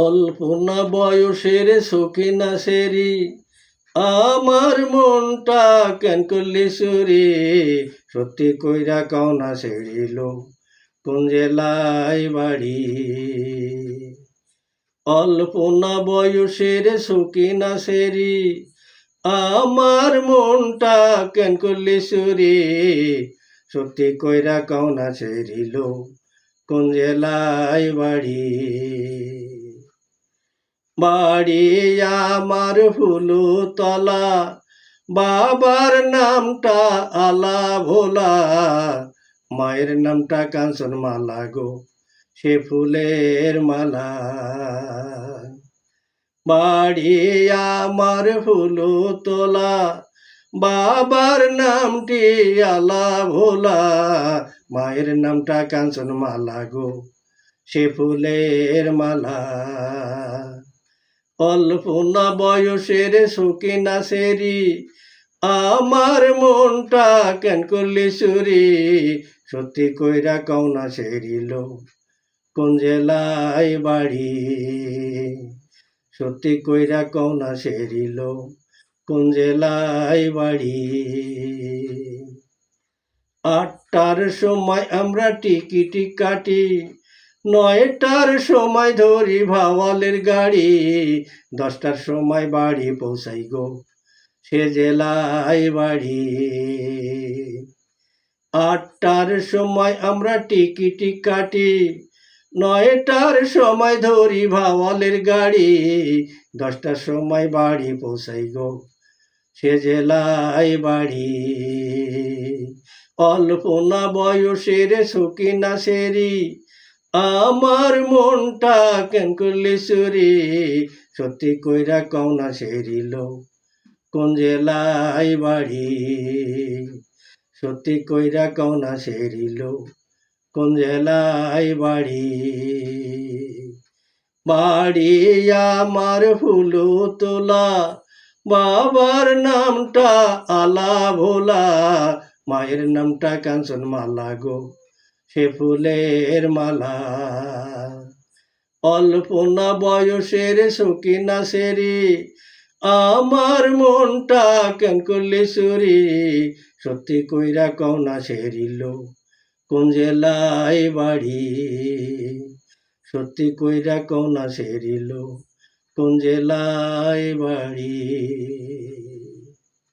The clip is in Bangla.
অল্প না বয়সের সখিনা সেরি আমার মনটা কেন করলি চুরি, সত্যি কইরা কওনা সেরিল কোন জেলায় বাড়ি। অল্প না বয়সের সখিনা সেরি আমার মনটা কেন করলি চুরি, সত্যি কইরা কওনা সেরিল কোন জেলায় বাড়ি। বাড়ি আমার ফুলতলা, বাবার নামটা আলা ভোলা, মায়ের নামটা কাঞ্চন মালা গো, সে ফুলের মালা। বাড়ি আমার ফুলতলা, বাবার নামটি আলা ভোলা, মায়ের নামটা কাঞ্চন মালা গো, সে ফুলের মালা। অল্প না বয়সের সখিনা সেরি আমার মনটা কেন করলি চুরি, সত্যি কইরা কওনা সেরিল কোন জেলায় বাড়ি। সত্যি কইরা কওনা সেরিল কোন জেলায় বাড়ি। ৮টার সময় আমরা টিকিট কাটি, ৯টার সময় ধরি ভাওয়ালের গাড়ি, ১০টার সময় বাড়ি পৌঁছাই গো, সে জেলায় বাড়ি। ৮টার সময় আমরা টিকিট কাটি, ৯টার সময় ধরি ভাওয়ালের গাড়ি, ১০টার সময় বাড়ি পৌঁছাই গো, সে জেলায় বাড়ি। অল্প না বয়সের সখিনা সেরি আমার মনটা কেন করলি চুরি, সত্যি কইরা কওনা সেরিল কোন জেলায় বাড়ি। সত্যি কইরা কওনা সেরিল কোন জেলায় বাড়ি। বাড়ি আমার ফুলতলা, বাবার নামটা আলা ভোলা, মায়ের নামটা কাঞ্চন মালা গো, সে ফুলের মালা। অল্প না বয়সের সখিনা সেরি আমার মনটা কেন করলি চুরি, সত্যি কইরা কওনা সেরিল কোন জেলায় বাড়ি। সত্যি কইরা কওনা সেরিল কোন জেলায় বাড়ি।